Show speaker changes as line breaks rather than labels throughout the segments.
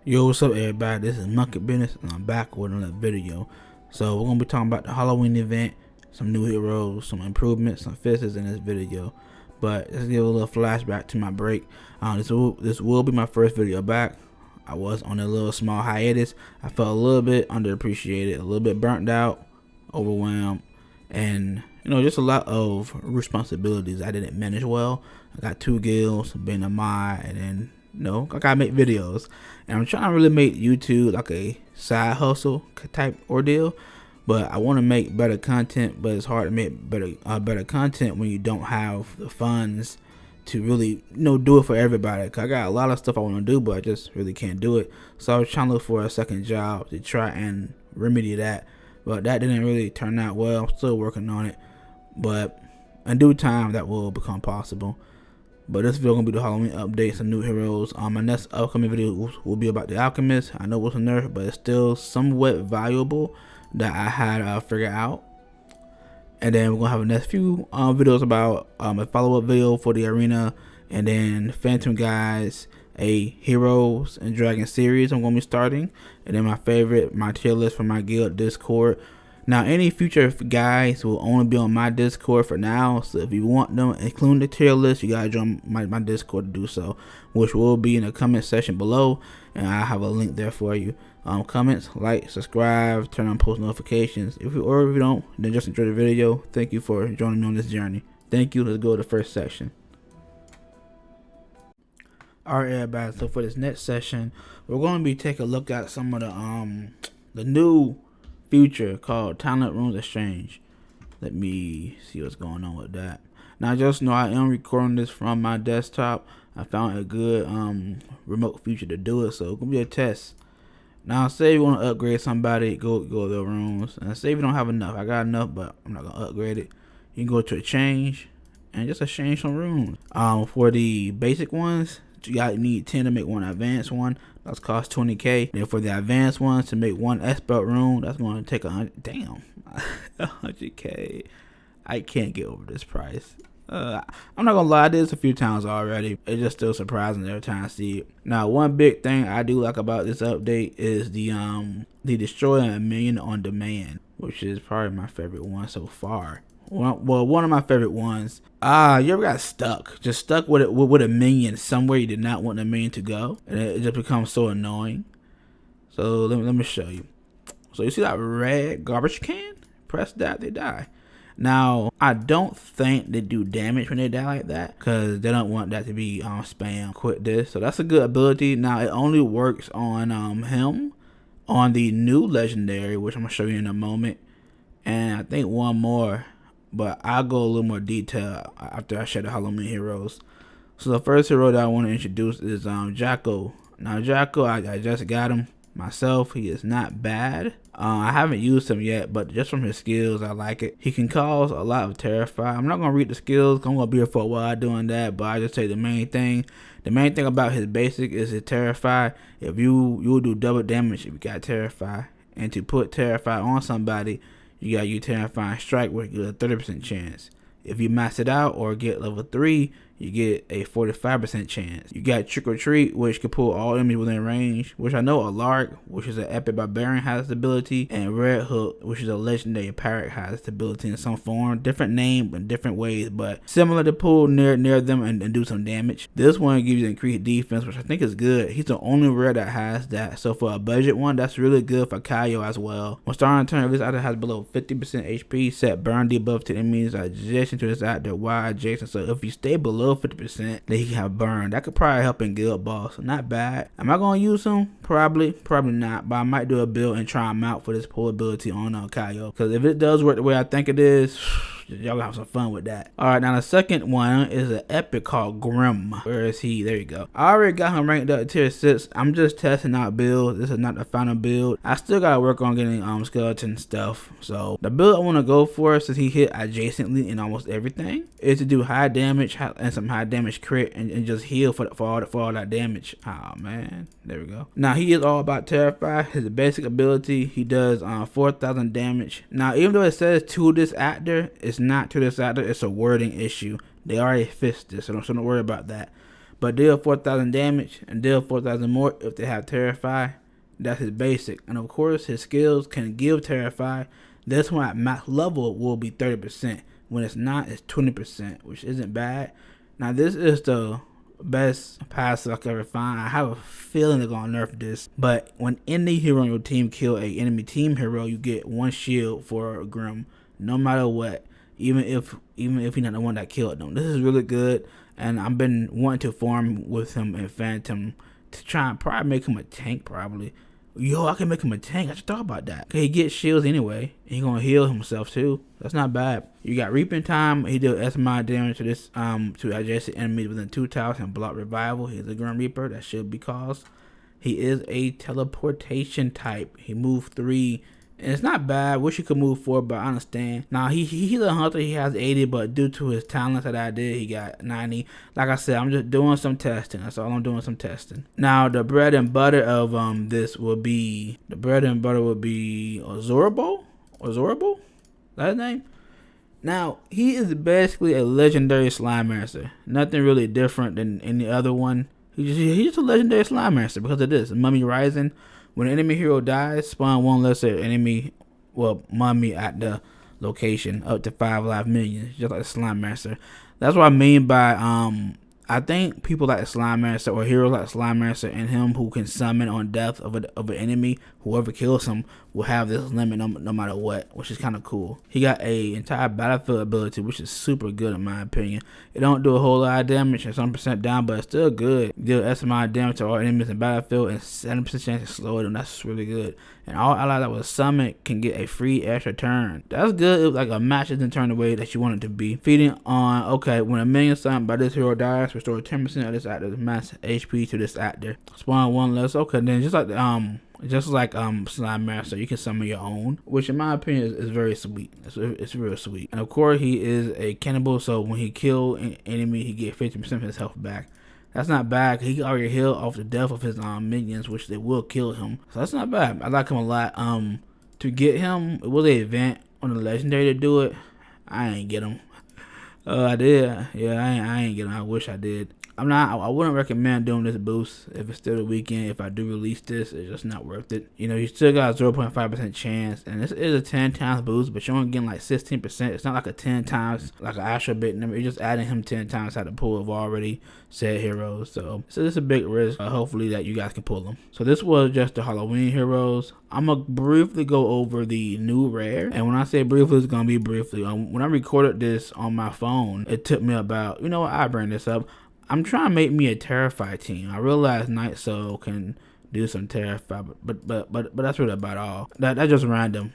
Yo, what's up everybody? This is Monkey Business and I'm back with another video. So we're gonna be talking about the Halloween event, some new heroes, some improvements, some fixes in this video. But let's give a little flashback to my break. This will be my first video back. I was on a little small hiatus. I felt a little bit underappreciated, a little bit burnt out, overwhelmed, and just a lot of responsibilities I didn't manage well. I got 2 guilds, being a mod, and then I gotta make videos, and I'm trying to really make YouTube like a side hustle type ordeal. But I want to make better content, but it's hard to make better content when you don't have the funds to really do it for everybody. Cause I got a lot of stuff I want to do, but I just really can't do it. So I was trying to look for a second job to try and remedy that, but that didn't really turn out well. I'm still working on it, but in due time that will become possible. But this video gonna be the Halloween update, some new heroes. My next upcoming video will be about the Alchemist. I know it's a nerf, but it's still somewhat valuable that I had to figure out. And then we're gonna have the next few videos about a follow-up video for the arena, and then Phantom Guys, a Heroes and Dragon series I'm gonna be starting, and then my tier list for my guild Discord. Now, any future guys will only be on my Discord for now, so if you want them, including the tier list, you gotta join my Discord to do so, which will be in the comment section below, and I have a link there for you. Comments, like, subscribe, turn on post notifications. If you don't, then just enjoy the video. Thank you for joining me on this journey. Thank you. Let's go to the first section. Alright, everybody. So for this next session, we're going to be taking a look at some of the new feature called Talent Rooms Exchange. Let me see what's going on with that. Now, just know I am recording this from my desktop. I found a good remote feature to do it, so it's gonna be a test. Now, say you want to upgrade somebody, go to the rooms, and say if you don't have enough. I got enough, but I'm not gonna upgrade it. You can go to exchange and just exchange some rooms. For the basic ones, you need 10 to make one advanced one. That's cost 20k. Then for the advanced ones, to make one expert room, that's going to take 100k. I can't get over this price. I'm not gonna lie, I did this a few times already. It's just still surprising every time I see it. Now, one big thing I do like about this update is the destroy a minion on demand, which is probably my favorite one so far. Well, one of my favorite ones. You ever got stuck with a minion somewhere you did not want the minion to go, and it just becomes so annoying. So let me show you. So you see that red garbage can? Press that, they die. Now, I don't think they do damage when they die like that, because they don't want that to be spam. Quit this. So that's a good ability. Now, it only works on him on the new legendary, which I'm gonna show you in a moment, and I think one more, but I'll go a little more detail after I share the Halloween heroes. So the first hero that I want to introduce is Jacko. Now, Jacko, I just got him myself. He is not bad. I haven't used him yet, but just from his skills, I like it. He can cause a lot of terrify. I'm not gonna read the skills. I'm gonna be here for a while doing that, but I just say the main thing. The main thing about his basic is his terrify. If you'll do double damage if you got terrify, and to put terrify on somebody, you got terrifying strike, where you get a 30% chance. If you max it out or get level 3, you get a 45% chance. You got Trick or Treat, which can pull all enemies within range, which I know Alark, which is an epic barbarian, has this ability, and Red Hook, which is a legendary pirate, has this ability in some form. Different name in different ways, but similar to pull near them and do some damage. This one gives you increased defense, which I think is good. He's the only rare that has that. So for a budget one, that's really good for Kaio as well. When starting turn, if this item has below 50% HP, set burn debuff to enemies adjacent to this actor while adjacent. So if you stay below 50%, then he can have burn. That could probably help in guild boss. Not bad. Am I gonna use him? Probably not, but I might do a build and try him out for this pull ability on Kaio, because if it does work the way I think it is, y'all gonna have some fun with that. Alright, now the second one is an epic called Grim. Where is he? There you go. I already got him ranked up to tier 6. I'm just testing out builds. This is not the final build. I still gotta work on getting skeleton stuff. So the build I want to go for, since he hit adjacently in almost everything, is to do high damage and some high damage crit, and just heal for all that damage. Oh man, there we go. Now he is all about terrify. His basic ability, he does 4,000 damage. Now, even though it says to this actor, it's not to this actor. It's a wording issue. They already fixed this, so don't worry about that. but deal 4,000 damage and deal 4,000 more if they have Terrify. That's his basic. And of course, his skills can give Terrify. This one at max level will be 30%. When it's not, it's 20%, which isn't bad. Now, this is the best passive I could ever find. I have a feeling they're going to nerf this. But when any hero on your team kill a enemy team hero, you get 1 shield for a Grim, no matter what. Even if you're not the one that killed them. This is really good. And I've been wanting to farm with him in Phantom to try and probably make him a tank probably. Yo, I can make him a tank. I just thought about that. Cause he gets shields anyway. And he's gonna heal himself too. That's not bad. You got Reaping Time. He deals S amount of damage to this to adjacent enemies within 2 towers and block revival. He's a Grim Reaper. That should be caused. He is a teleportation type. He moved 3. And it's not bad. Wish he could move 4, but I understand. Now he's a hunter. He has 80, but due to his talents that I did, he got 90. Like I said, I'm just doing some testing. That's all I'm doing, some testing. Now the bread and butter of this will be Azorable. Azorable? That's his name. Now he is basically a legendary slime master. Nothing really different than any other one. He's just a legendary slime master because of this. Mummy Rising. When an enemy hero dies, spawn 1 lesser enemy, mummy at the location, up to 5 live minions, just like the Slime Master. That's what I mean by I think people like the Slime Master or heroes like the Slime Master and him who can summon on death of an enemy, whoever kills him will have this limit no matter what, which is kind of cool. He got a entire battlefield ability, which is super good in my opinion. It don't do a whole lot of damage and some percent down, but it's still good. Deal S amount of damage to all enemies in battlefield and 70% chance to slow it, and that's really good. And all allies that was summoned can get a free extra turn. That's good if like a match isn't turned the way that you want it to be. Feeding on, okay, when a minion summoned by this hero dies, restore 10% of this actor's max HP to this actor. Spawn 1 less. Okay, then just like Slime Master, you can summon your own, which in my opinion is very sweet. It's real sweet. And of course, he is a cannibal, so when he kill an enemy, he get 50% of his health back. That's not bad. He already healed off the death of his minions, which they will kill him. So that's not bad. I like him a lot. To get him, it was an event on the legendary to do it. I ain't get him. I did. Yeah, I ain't get him. I wish I did. I wouldn't recommend doing this boost if it's still the weekend. If I do release this, it's just not worth it. You know, you still got a 0.5% chance, and this is a 10 times boost, but you're only getting like 16%. It's not like a 10 times, like an actual bit number. You're just adding him 10 times out of the pool of already said heroes. So this is a big risk. Hopefully that you guys can pull them. So this was just the Halloween heroes. I'm going to briefly go over the new rare. And when I say briefly, it's going to be briefly. When I recorded this on my phone, it took me about, you know what, I bring this up. I'm trying to make me a Terrify team. I realize Night Soul can do some Terrify, but that's really about all. That's just random.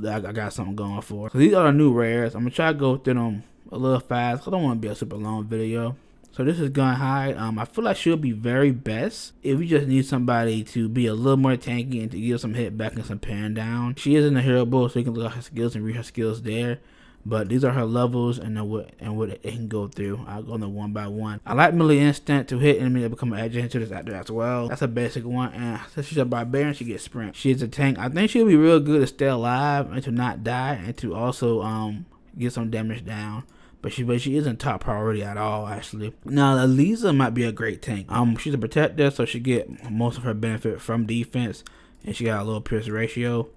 I got something going for. So these are the new rares. I'm gonna try to go through them a little fast. I don't want to be a super long video. So this is Gun Hide. I feel like she'll be very best if you just need somebody to be a little more tanky and to give some hit back and some pan down. She is in the hero bull, so you can look at her skills and read her skills there. But these are her levels and what it can go through. I'll go on them one by one. I like Melee Instant to hit enemy that become an adjacent to this actor as well. That's a basic one. And since she's a barbarian, she gets sprint. She's a tank. I think she'll be real good to stay alive and to not die and to also get some damage down. But she isn't top priority at all, actually. Now, Eliza might be a great tank. She's a protector, so she get most of her benefit from defense, and she got a low pierce ratio,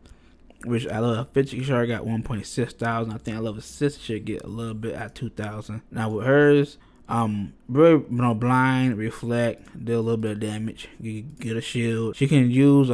which I love. 50 sure got 1.6 thousand. I think I love assist should get a little bit at 2,000. Now with hers, blind, reflect, do a little bit of damage. You get a shield. She can use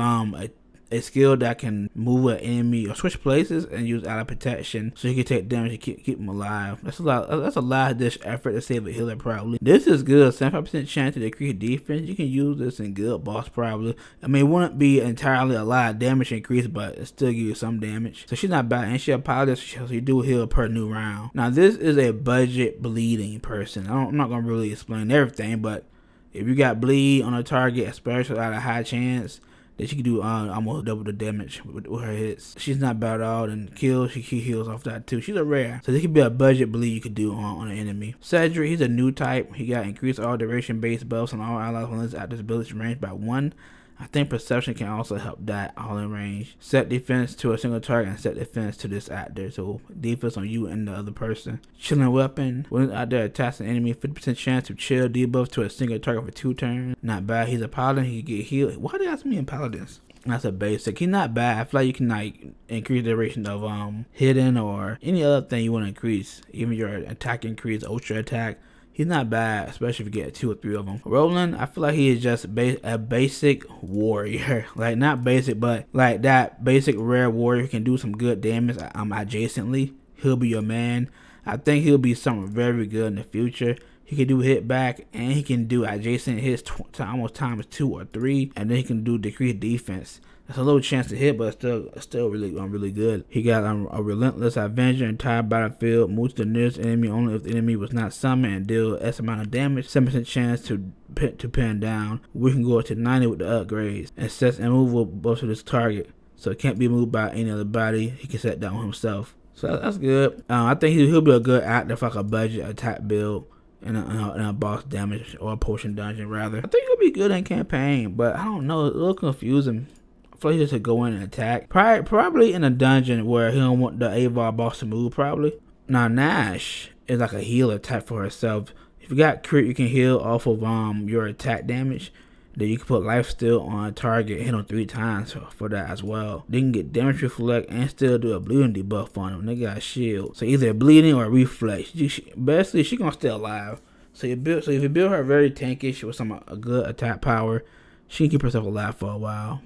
a skill that can move an enemy or switch places and use out of protection, so you can take damage and keep them alive. That's a lot of dish effort to save a healer probably. This is good. 75% chance to decrease defense. You can use this in good boss probably. I mean, it wouldn't be entirely a lot of damage increase, but it still give you some damage. So she's not bad, and she a pilot, so you do heal per new round. Now this is a budget bleeding person. I'm not gonna really explain everything, but if you got bleed on a target, especially at a high chance, that she can do almost double the damage with her hits. She's not bad at all, and kills, she heals off that too. She's a rare, so this could be a budget bleed you could do on an enemy. Cedric, he's a new type. He got increased all duration based buffs on all allies when his active ability range by 1. I think perception can also help that all in range. Set defense to a single target and set defense to this actor. So defense on you and the other person. Chilling weapon. When this actor attacks an enemy, 50% chance to chill debuff to a single target for 2 turns. Not bad. He's a paladin. He can get healed. Why did they ask me in paladins? That's a basic. He's not bad. I feel like you can like increase the duration of hidden or any other thing you want to increase. Even your attack increase, ultra attack. He's not bad, especially if you get 2 or 3 of them. Roland, I feel like he is just a basic warrior. Like, not basic, but like that basic rare warrior who can do some good damage adjacently. He'll be your man. I think he'll be something very good in the future. He can do hit back and he can do adjacent hits to almost times 2 or 3, and then he can do decreased defense. That's a little chance to hit, but still really good. He got a relentless Avenger entire battlefield. Moves to the nearest enemy only if the enemy was not summoned and deal S amount of damage. 7% chance to pin down. We can go up to 90 with the upgrades, and sets immovable both to this target, so it can't be moved by any other body. He can set down himself, so that's good. I think he'll be a good actor for like a budget attack build. In a boss damage or a potion dungeon rather. I think he'll be good in campaign, but I don't know, it's a little confusing. I feel like he just go in and attack. Probably in a dungeon where he don't want the Avar boss to move probably. Now Nash is like a healer type for herself. If you got crit, you can heal off of your attack damage. Then you can put life steal on a target, hit them 3 times for that as well. They can get damage reflect and still do a bleeding debuff on them. They got a shield, so either bleeding or reflex. Basically, she gonna stay alive. So if you build her very tankish with a good attack power, she can keep herself alive for a while.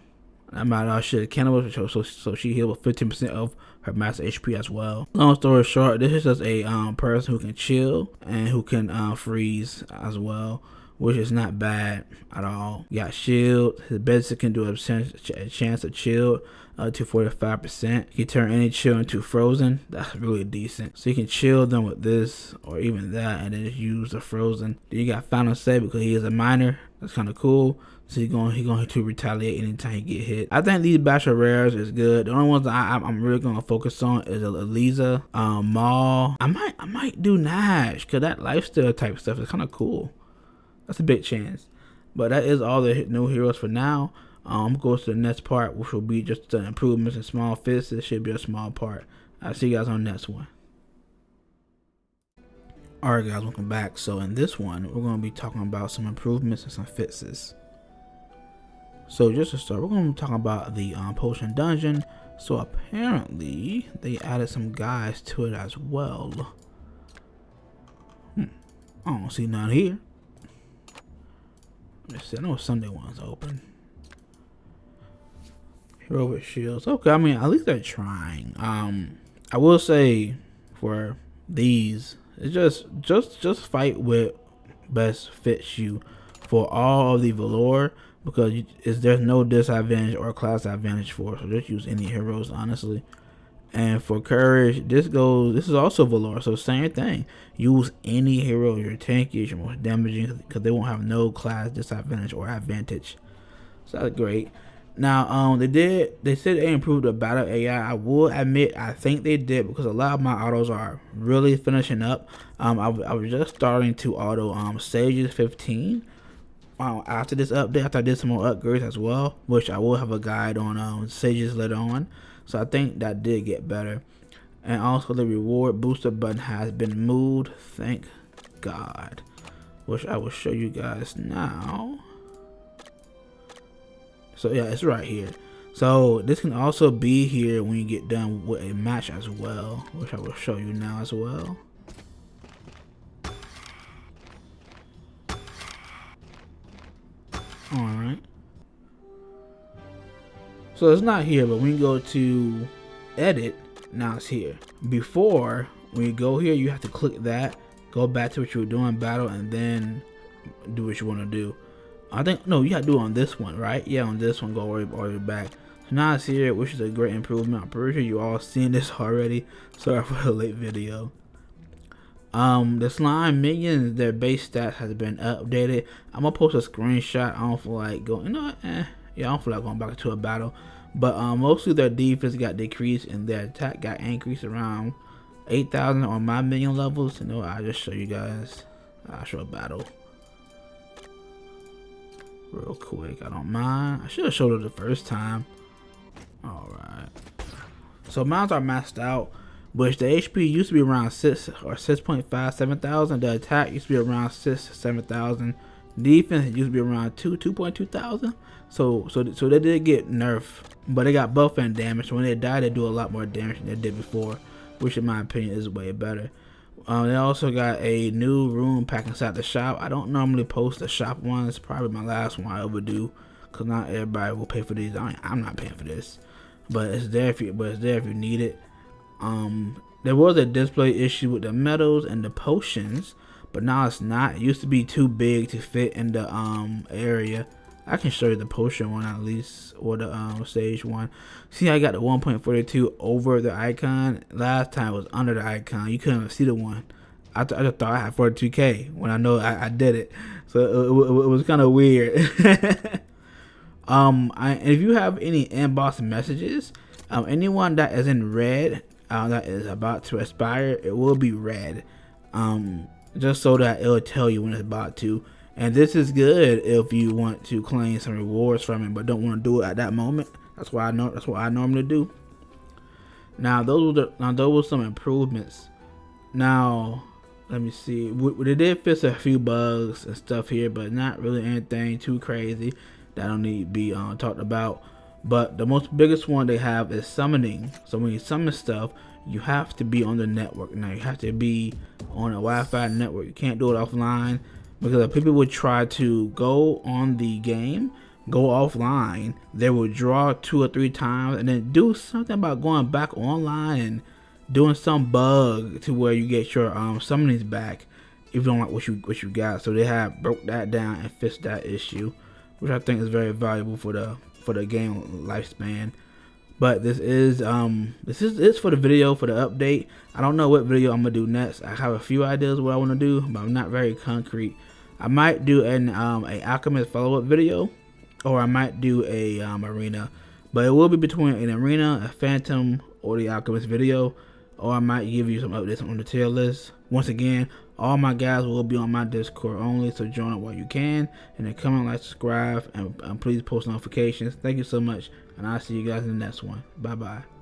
That might all shit cannibal, so she heal with 15% of her max HP as well. Long story short, this is just a person who can chill and who can freeze as well, which is not bad at all. You got shield. His basic can do a chance of chill to 45%. You can turn any chill into frozen. That's really decent. So you can chill them with this or even that, and then just use the frozen. Then you got final save because he is a miner. That's kind of cool. So he's going to retaliate anytime he get hit. I think these batch of rares is good. The only ones that I'm really going to focus on is Eliza, Maul. I might do Nash because that lifestyle type stuff is kind of cool. That's a big chance. But that is all the new heroes for now. Goes to the next part, which will be just the improvements in small fits. This should be a small part. I'll see you guys on the next one. Alright guys, welcome back. So in this one, we're going to be talking about some improvements and some fixes. So just to start, we're going to be talking about the potion dungeon. So apparently, they added some guys to it as well. I don't see none here. Let's see, I know Sunday one's open. Hero with shields. Okay, I mean, at least they're trying. I will say for these, it's just fight with best fits you for all of the velour, because there's no disadvantage or class advantage for it, so just use any heroes honestly. And for courage, this is also velour, so same thing. Use any hero, your tankiest, your most damaging, because they won't have no class disadvantage or advantage. So that's great. Now they said they improved the battle AI. I will admit I think they did, because a lot of my autos are really finishing up. I was just starting to auto Sages 15 after this update, after I did some more upgrades as well, which I will have a guide on Sages later on. So I think that did get better. And also the reward booster button has been moved, thank God, which I will show you guys now. So yeah, it's right here. So this can also be here when you get done with a match as well, which I will show you now as well. Alright. So it's not here, but when you go to edit, now it's here. Before, when you go here, you have to click that, go back to what you were doing, battle, and then do what you want to do. I think, no, you have to do it on this one, right? Yeah, on this one, go all the way back. So now it's here, which is a great improvement. I'm pretty sure you all seen this already. Sorry for the late video. The slime minions, their base stats has been updated. I'm gonna post a screenshot. I don't feel like going, yeah, I don't feel like going back to a battle. But mostly their defense got decreased and their attack got increased around 8,000 on my minion levels. I'll just show you guys. I'll show a battle. real quick. I don't mind. I should have showed it the first time. Alright. So mines are maxed out, which the HP used to be around 6 or 6.5, 7,000. The attack used to be around 6, 7,000. Defense used to be around 2.2 thousand. So they did get nerfed, but they got buff and damage. When they die, they do a lot more damage than they did before, which in my opinion is way better. They also got a new room pack inside the shop. I don't normally post the shop one. It's probably my last one I ever do, cause not everybody will pay for these. I'm not paying for this, but it's there if you need it. There was a display issue with the medals and the potions, but now it's not. It used to be too big to fit in the area. I can show you the potion one at least, or the stage one. See, I got the 1.42 over the icon. Last time it was under the icon. You couldn't see the one. I just thought I had 42k when I know I did it. So it was kind of weird. If you have any inbox messages, anyone that is in red, that is about to expire, it will be red. Just so that it'll tell you when it's about to. And this is good if you want to claim some rewards from it, but don't want to do it at that moment. That's what I normally do. Now those were some improvements. Now let me see. They did fix a few bugs and stuff here, but not really anything too crazy that don't need to be talked about. But the most biggest one they have is summoning. So when you summon stuff, you have to be on the network. Now you have to be on a Wi-Fi network. You can't do it offline, because if people would try to go on the game, go offline, they would draw 2 or 3 times and then do something about going back online and doing some bug to where you get your summonings back if you don't like what you got. So they have broke that down and fixed that issue, which I think is very valuable for the game lifespan. But this is for the video, for the update. I don't know what video I'm gonna do next. I have a few ideas what I want to do, but I'm not very concrete. I might do an Alchemist follow-up video, or I might do a arena, but it will be between an arena, a Phantom, or the Alchemist video, or I might give you some updates on the tier list. Once again, all my guys will be on my Discord only, so join it while you can, and then comment, like, subscribe, and please post notifications. Thank you so much, and I'll see you guys in the next one. Bye bye.